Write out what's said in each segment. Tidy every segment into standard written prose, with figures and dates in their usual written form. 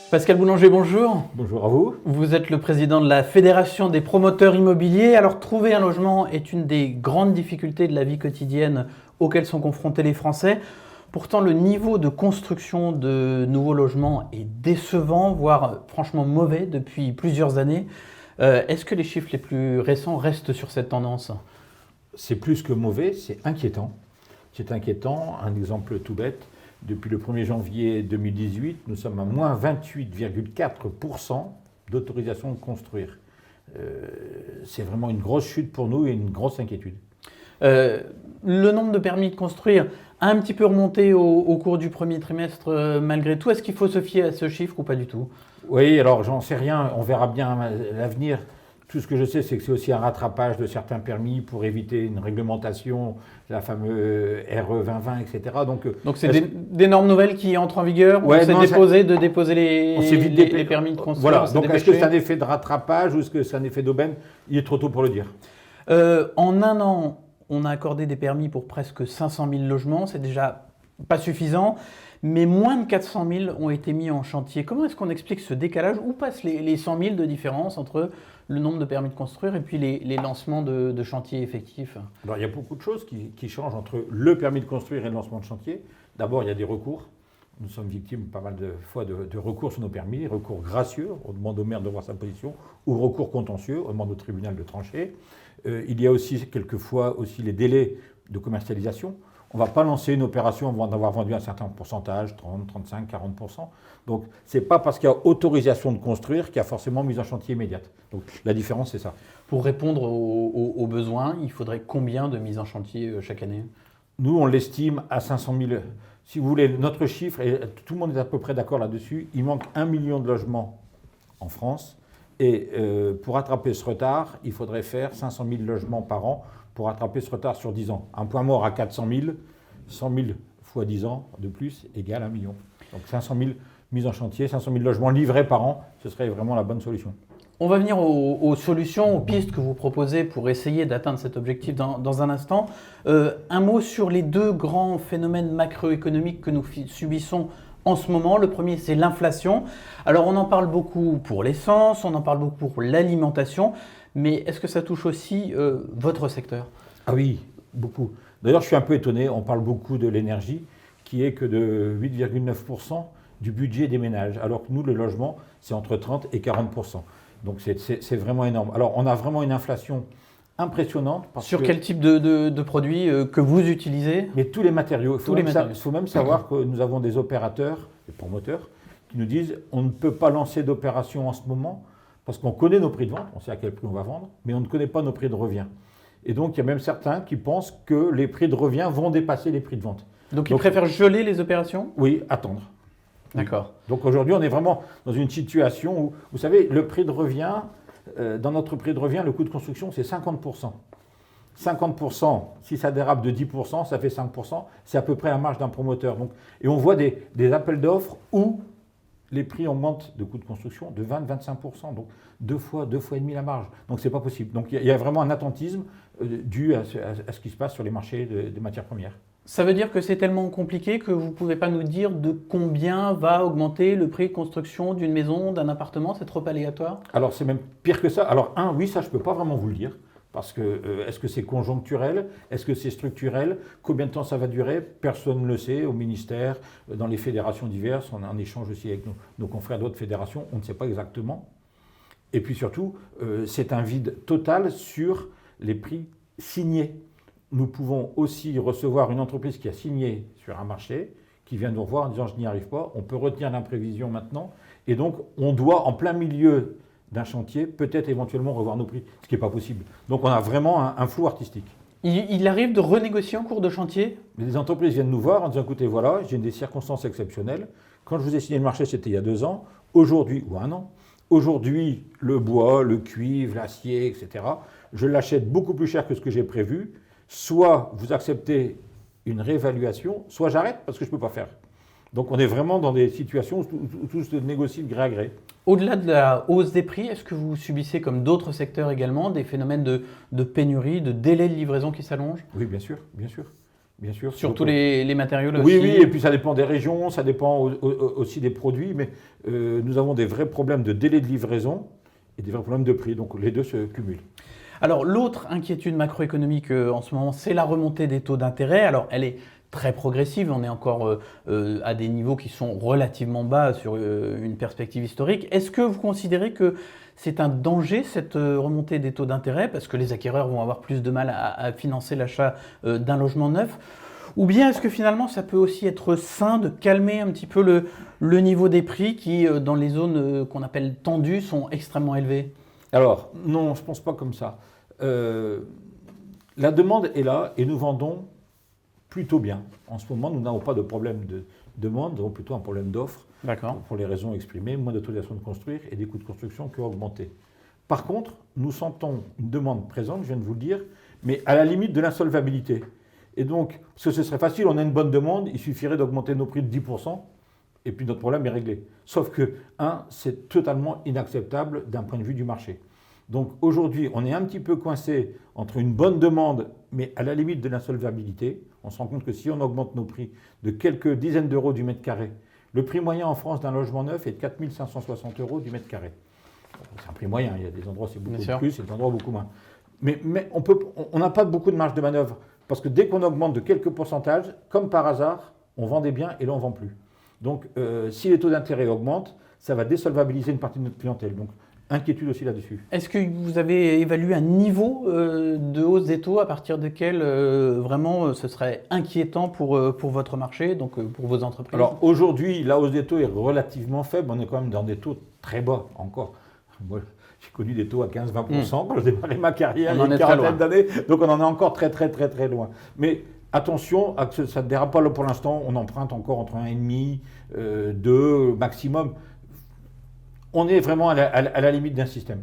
Pascal Boulanger, bonjour. Bonjour à vous. Vous êtes le président de la Fédération des promoteurs immobiliers. Alors, trouver un logement est une des grandes difficultés de la vie quotidienne auxquelles sont confrontés les Français. Pourtant, le niveau de construction de nouveaux logements est décevant, voire franchement mauvais depuis plusieurs années. Est-ce que les chiffres les plus récents restent sur cette tendance ? C'est plus que mauvais, c'est inquiétant. C'est inquiétant. Un exemple tout bête. Depuis le 1er janvier 2018, nous sommes à moins 28,4% d'autorisation de construire. C'est vraiment une grosse chute pour nous et une grosse inquiétude. Le nombre de permis de construire a un petit peu remonté au cours du premier trimestre malgré tout. Est-ce qu'il faut se fier à ce chiffre ou pas du tout ? Oui, alors j'en sais rien, on verra bien l'avenir. Tout ce que je sais, c'est que c'est aussi un rattrapage de certains permis pour éviter une réglementation, la fameuse RE 2020, etc. Donc c'est des normes nouvelles qui entrent en vigueur. Ouais, on s'est déposer les permis de construire. Voilà, donc est-ce que c'est un effet de rattrapage ou est-ce que c'est un effet d'aubaine ? Il est trop tôt pour le dire. En un an, on a accordé des permis pour presque 500 000 logements. C'est déjà pas suffisant. Mais moins de 400 000 ont été mis en chantier. Comment est-ce qu'on explique ce décalage ? Où passent les 100 000 de différence entre le nombre de permis de construire et puis les lancements de chantiers effectifs ? Alors, il y a beaucoup de choses qui changent entre le permis de construire et le lancement de chantier. D'abord, il y a des recours. Nous sommes victimes pas mal de fois de recours sur nos permis, recours gracieux, on demande au maire de voir sa position, ou recours contentieux, on demande au tribunal de trancher. Il y a aussi quelquefois les délais de commercialisation. On ne va pas lancer une opération avant d'avoir vendu un certain pourcentage, 30, 35, 40%. Donc, ce n'est pas parce qu'il y a autorisation de construire qu'il y a forcément mise en chantier immédiate. Donc, la différence, c'est ça. Pour répondre aux besoins, il faudrait combien de mises en chantier chaque année ? Nous, on l'estime à 500 000. Si vous voulez, notre chiffre, et tout le monde est à peu près d'accord là-dessus, il manque 1 million de logements en France. Et pour rattraper ce retard, il faudrait faire 500 000 logements par an pour rattraper ce retard sur 10 ans. Un point mort à 400 000, 100 000 fois 10 ans de plus égale 1 million. Donc 500 000 mises en chantier, 500 000 logements livrés par an, ce serait vraiment la bonne solution. On va venir aux solutions, aux pistes que vous proposez pour essayer d'atteindre cet objectif dans un instant. Un mot sur les deux grands phénomènes macroéconomiques que nous subissons en ce moment. Le premier, c'est l'inflation. Alors, on en parle beaucoup pour l'essence, on en parle beaucoup pour l'alimentation, mais est-ce que ça touche aussi votre secteur ? Ah oui, beaucoup. D'ailleurs, je suis un peu étonné, on parle beaucoup de l'énergie, qui est que de 8,9% du budget des ménages, alors que nous, le logement, c'est entre 30 et 40%. Donc, c'est vraiment énorme. Alors, on a vraiment une inflation impressionnante. Sur quel type de produits que vous utilisez ? Mais tous les matériaux. Il faut même savoir que nous avons des opérateurs, des promoteurs, qui nous disent on ne peut pas lancer d'opération en ce moment parce qu'on connaît nos prix de vente, on sait à quel prix on va vendre, mais on ne connaît pas nos prix de revient. Et donc, il y a même certains qui pensent que les prix de revient vont dépasser les prix de vente. Donc, ils préfèrent geler les opérations ? Oui, attendre. D'accord. Oui. Donc aujourd'hui, on est vraiment dans une situation où, vous savez, le prix de revient, dans notre prix de revient, le coût de construction, c'est 50%. 50%, si ça dérape de 10%, ça fait 5%, c'est à peu près la marge d'un promoteur. Donc, et on voit des appels d'offres où les prix augmentent de coût de construction de 20-25%, donc deux fois et demi la marge. Donc c'est pas possible. Donc il y a vraiment un attentisme dû à ce qui se passe sur les marchés des matières premières. Ça veut dire que c'est tellement compliqué que vous ne pouvez pas nous dire de combien va augmenter le prix de construction d'une maison, d'un appartement ? C'est trop aléatoire ? Alors c'est même pire que ça. Alors oui, ça je ne peux pas vraiment vous le dire. Parce que est-ce que c'est conjoncturel ? Est-ce que c'est structurel ? Combien de temps ça va durer ? Personne ne le sait. Au ministère, dans les fédérations diverses, on a un échange aussi avec nos confrères d'autres fédérations, on ne sait pas exactement. Et puis surtout, c'est un vide total sur les prix signés. Nous pouvons aussi recevoir une entreprise qui a signé sur un marché, qui vient nous revoir en disant « je n'y arrive pas », on peut retenir l'imprévision maintenant, et donc on doit en plein milieu d'un chantier peut-être éventuellement revoir nos prix, ce qui n'est pas possible. Donc on a vraiment un flou artistique. Il arrive de renégocier en cours de chantier ? Mais les entreprises viennent nous voir en disant « écoutez, voilà, j'ai des circonstances exceptionnelles, quand je vous ai signé le marché c'était il y a 2 ans, aujourd'hui, ou 1 an, aujourd'hui le bois, le cuivre, l'acier, etc., je l'achète beaucoup plus cher que ce que j'ai prévu. Soit vous acceptez une réévaluation, soit j'arrête parce que je ne peux pas faire. » Donc on est vraiment dans des situations où tout se négocie de gré à gré. Au-delà de la hausse des prix, est-ce que vous subissez, comme d'autres secteurs également, des phénomènes de pénurie, de délai de livraison qui s'allongent ? Oui, bien sûr, bien sûr. bien sûr. Surtout les matériaux là oui, aussi. Oui, et puis ça dépend des régions, ça dépend aussi des produits, mais nous avons des vrais problèmes de délai de livraison et des vrais problèmes de prix, donc les deux se cumulent. Alors l'autre inquiétude macroéconomique en ce moment, c'est la remontée des taux d'intérêt. Alors elle est très progressive, on est encore à des niveaux qui sont relativement bas sur une perspective historique. Est-ce que vous considérez que c'est un danger cette remontée des taux d'intérêt parce que les acquéreurs vont avoir plus de mal à financer l'achat d'un logement neuf? Ou bien est-ce que finalement ça peut aussi être sain de calmer un petit peu le niveau des prix qui, dans les zones qu'on appelle tendues, sont extrêmement élevés? Alors, non, je ne pense pas comme ça. La demande est là et nous vendons plutôt bien. En ce moment, nous n'avons pas de problème de demande, nous avons plutôt un problème d'offre. D'accord. Pour les raisons exprimées, moins d'autorisation de construire et des coûts de construction qui ont augmenté. Par contre, nous sentons une demande présente, je viens de vous le dire, mais à la limite de l'insolvabilité. Et donc, parce que ce serait facile, on a une bonne demande, il suffirait d'augmenter nos prix de 10%, et puis notre problème est réglé. Sauf que, c'est totalement inacceptable d'un point de vue du marché. Donc aujourd'hui, on est un petit peu coincé entre une bonne demande, mais à la limite de l'insolvabilité. On se rend compte que si on augmente nos prix de quelques dizaines d'euros du mètre carré, le prix moyen en France d'un logement neuf est de 4 560 € du mètre carré. C'est un prix moyen, il y a des endroits c'est beaucoup plus, et des endroits beaucoup moins. Mais on n'a pas beaucoup de marge de manœuvre, parce que dès qu'on augmente de quelques pourcentages, comme par hasard, on vend des biens et là on ne vend plus. Donc si les taux d'intérêt augmentent, ça va désolvabiliser une partie de notre clientèle. Donc inquiétude aussi là-dessus. Est-ce que vous avez évalué un niveau de hausse des taux à partir duquel vraiment ce serait inquiétant pour votre marché, donc pour vos entreprises? Alors aujourd'hui, la hausse des taux est relativement faible. On est quand même dans des taux très bas encore. Moi, j'ai connu des taux à 15-20% quand je démarrais ma carrière il y a une quarantaine d'années. Donc on en est encore très loin. Mais attention à que ça ne dérape pas là pour l'instant. On emprunte encore entre 1,5, 2 maximum. On est vraiment à la limite d'un système.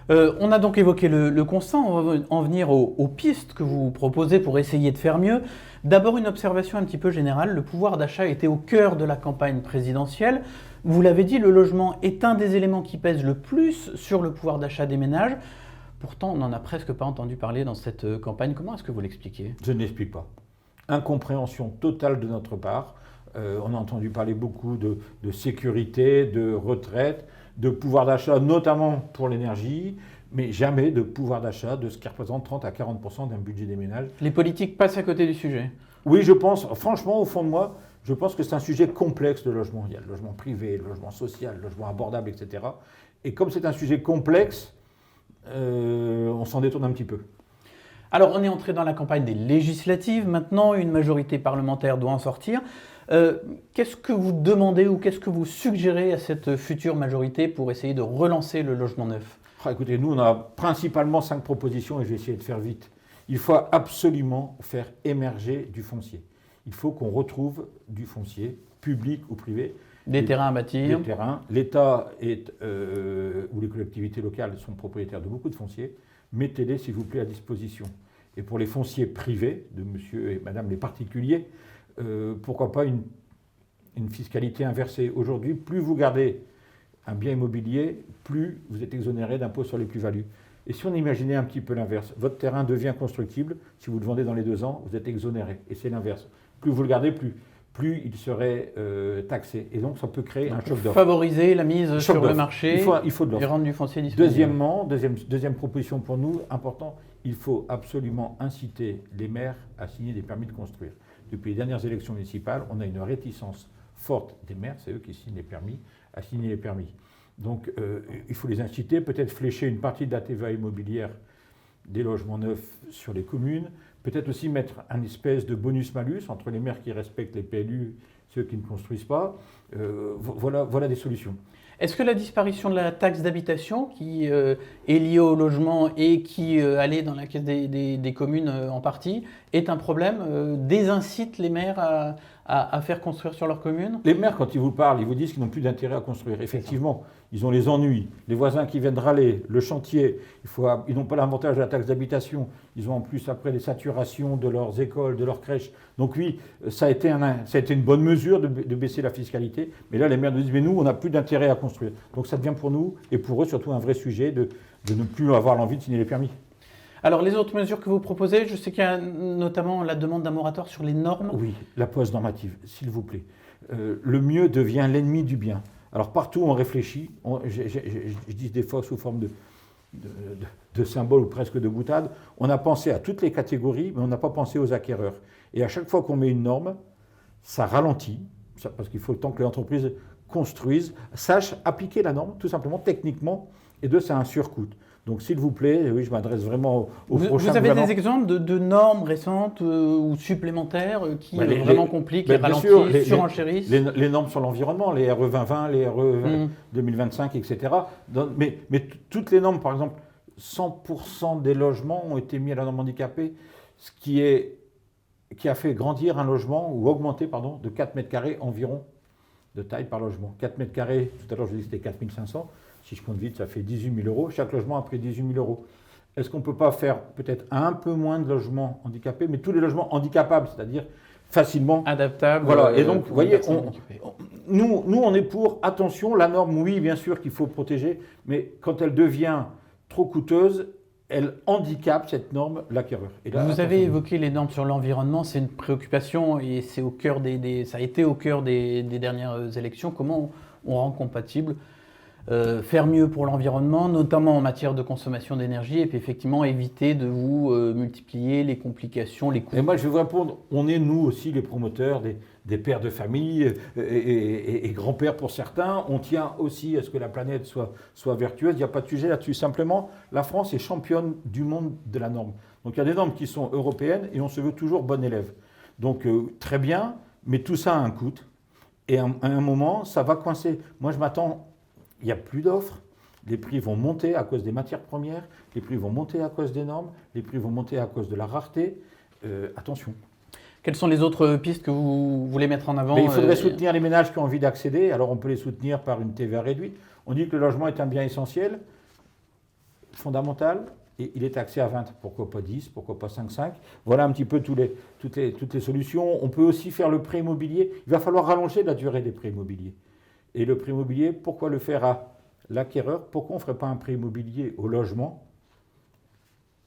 On a donc évoqué le constat, on va en venir aux pistes que vous proposez pour essayer de faire mieux. D'abord une observation un petit peu générale, le pouvoir d'achat était au cœur de la campagne présidentielle. Vous l'avez dit, le logement est un des éléments qui pèse le plus sur le pouvoir d'achat des ménages. Pourtant, on n'en a presque pas entendu parler dans cette campagne. Comment est-ce que vous l'expliquez? Je ne l'explique pas. Incompréhension totale de notre part. On a entendu parler beaucoup de sécurité, de retraite, de pouvoir d'achat, notamment pour l'énergie, mais jamais de pouvoir d'achat de ce qui représente 30 à 40% d'un budget des ménages. Les politiques passent à côté du sujet. Oui, je pense, franchement, au fond de moi, je pense que c'est un sujet complexe, le logement. Il y a le logement privé, le logement social, le logement abordable, etc. Et comme c'est un sujet complexe, on s'en détourne un petit peu. Alors, on est entré dans la campagne des législatives. Maintenant, une majorité parlementaire doit en sortir. Qu'est-ce que vous demandez ou qu'est-ce que vous suggérez à cette future majorité pour essayer de relancer le logement neuf? Écoutez, nous, on a principalement 5 propositions et je vais essayer de faire vite. Il faut absolument faire émerger du foncier. Il faut qu'on retrouve du foncier, public ou privé. Des terrains à bâtir. Des terrains. L'État ou les collectivités locales sont propriétaires de beaucoup de fonciers. Mettez-les, s'il vous plaît, à disposition. Et pour les fonciers privés, de monsieur et madame les particuliers, pourquoi pas une fiscalité inversée. Aujourd'hui, plus vous gardez un bien immobilier, plus vous êtes exonéré d'impôt sur les plus-values. Et si on imaginait un petit peu l'inverse, votre terrain devient constructible, si vous le vendez dans les 2 ans, vous êtes exonéré. Et c'est l'inverse. Plus vous le gardez, plus il serait taxé. Et donc ça peut créer un choc d'offre. Favoriser la mise sur le marché il faut de l'offre. Et rendre du foncier disponible. Deuxième proposition pour nous, important, il faut absolument inciter les maires à signer des permis de construire. Depuis les dernières élections municipales, on a une réticence forte des maires, c'est eux qui signent les permis, à signer les permis. Donc il faut les inciter, peut-être flécher une partie de la TVA immobilière des logements neufs sur les communes, peut-être aussi mettre un espèce de bonus-malus entre les maires qui respectent les PLU et ceux qui ne construisent pas. Voilà des solutions. Est-ce que la disparition de la taxe d'habitation qui est liée au logement et qui allait dans la caisse des communes en partie est un problème, désincite les maires à faire construire sur leur commune? Les maires, quand ils vous parlent, ils vous disent qu'ils n'ont plus d'intérêt à construire. Effectivement, ils ont les ennuis, les voisins qui viennent râler, le chantier, ils n'ont pas l'avantage de la taxe d'habitation, ils ont en plus après les saturations de leurs écoles, de leurs crèches. Donc oui, ça a été une bonne mesure de baisser la fiscalité, mais là les maires nous disent, mais nous, on n'a plus d'intérêt à construire. Donc ça devient pour nous, et pour eux surtout, un vrai sujet de ne plus avoir l'envie de signer les permis. Alors, les autres mesures que vous proposez, je sais qu'il y a notamment la demande d'un moratoire sur les normes. Oui, la pause normative, s'il vous plaît. Le mieux devient l'ennemi du bien. Alors partout on réfléchit, je dis des fois sous forme de symbole ou presque de boutade, on a pensé à toutes les catégories, mais on n'a pas pensé aux acquéreurs. Et à chaque fois qu'on met une norme, ça ralentit, parce qu'il faut le temps que les entreprises construisent, sachent appliquer la norme, tout simplement, techniquement, et deux, c'est un surcoût. Donc, s'il vous plaît, oui, je m'adresse vraiment au prochain Vous avez gouvernement. des exemples de normes récentes ou supplémentaires qui vraiment compliquent, bien ralentissent, sûr, surenchérissent les normes sur l'environnement, les RE 2020, les RE 2025, etc. Mais toutes les normes, par exemple, 100% des logements ont été mis à la norme handicapée, ce qui a fait grandir un logement, ou augmenter, pardon, de 4 mètres carrés environ de taille par logement. 4 mètres carrés, tout à l'heure je disais que c'était 4 500. Si je compte vite, ça fait 18 000 euros. Chaque logement a pris 18 000 euros. Est-ce qu'on ne peut pas faire peut-être un peu moins de logements handicapés, mais tous les logements handicapables, c'est-à-dire facilement adaptables. Voilà. Et donc, vous voyez, nous, on est pour, attention, la norme, oui, bien sûr qu'il faut protéger, mais quand elle devient trop coûteuse, elle handicape cette norme, l'acquéreur. Vous avez évoqué les normes sur l'environnement, c'est une préoccupation et c'est au cœur ça a été au cœur des dernières élections. Comment on rend compatible faire mieux pour l'environnement, notamment en matière de consommation d'énergie, et puis effectivement éviter de vous multiplier les complications, les coûts. Et moi je vais vous répondre, on est nous aussi les promoteurs des pères de famille et grands-pères pour certains. On tient aussi à ce que la planète soit vertueuse, il n'y a pas de sujet là-dessus. Simplement, la France est championne du monde de la norme. Donc il y a des normes qui sont européennes et on se veut toujours bon élève. Donc très bien, mais tout ça a un coût. Et à un moment, ça va coincer. Moi je m'attends... Il n'y a plus d'offres, les prix vont monter à cause des matières premières, les prix vont monter à cause des normes, les prix vont monter à cause de la rareté. Attention. Quelles sont les autres pistes que vous voulez mettre en avant? Il faudrait soutenir les ménages qui ont envie d'accéder. Alors on peut les soutenir par une TVA réduite. On dit que le logement est un bien essentiel, fondamental, et il est taxé à 20. Pourquoi pas 10? Pourquoi pas 5,5? Voilà un petit peu toutes les solutions. On peut aussi faire le prêt immobilier. Il va falloir rallonger la durée des prêts immobiliers. Et le prêt immobilier, pourquoi le faire à l'acquéreur? Pourquoi on ne ferait pas un prêt immobilier au logement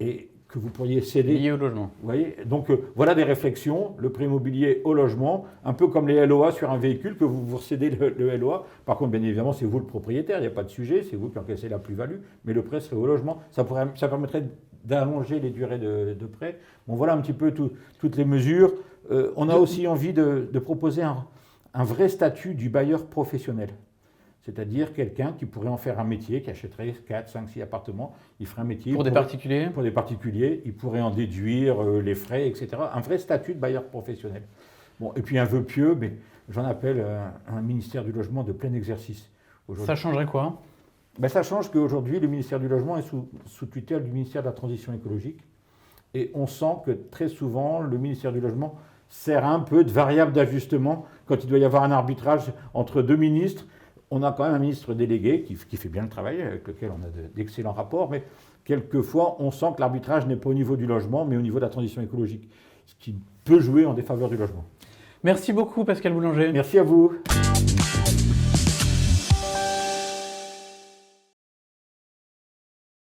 et que vous pourriez céder lié au logement? Vous voyez, donc voilà des réflexions. Le prêt immobilier au logement, un peu comme les LOA sur un véhicule, que vous cédez le LOA. Par contre, bien évidemment, c'est vous le propriétaire, il n'y a pas de sujet, c'est vous qui encaissez la plus-value, mais le prêt serait au logement. Ça permettrait d'allonger les durées de prêt. Bon, voilà un petit peu toutes les mesures. On a aussi envie de proposer un vrai statut du bailleur professionnel. C'est-à-dire quelqu'un qui pourrait en faire un métier, qui achèterait 4, 5, 6 appartements, il ferait un métier. Pour des particuliers? Pour des particuliers, il pourrait en déduire les frais, etc. Un vrai statut de bailleur professionnel. Bon, et puis un vœu pieux, mais j'en appelle un ministère du Logement de plein exercice. Ça changerait quoi? Ça change qu'aujourd'hui, le ministère du Logement est sous tutelle du ministère de la Transition écologique. Et on sent que très souvent, le ministère du Logement sert un peu de variable d'ajustement quand il doit y avoir un arbitrage entre deux ministres. On a quand même un ministre délégué qui fait bien le travail, avec lequel on a d'excellents rapports, mais quelquefois on sent que l'arbitrage n'est pas au niveau du logement, mais au niveau de la transition écologique, ce qui peut jouer en défaveur du logement. Merci beaucoup Pascal Boulanger. Merci à vous.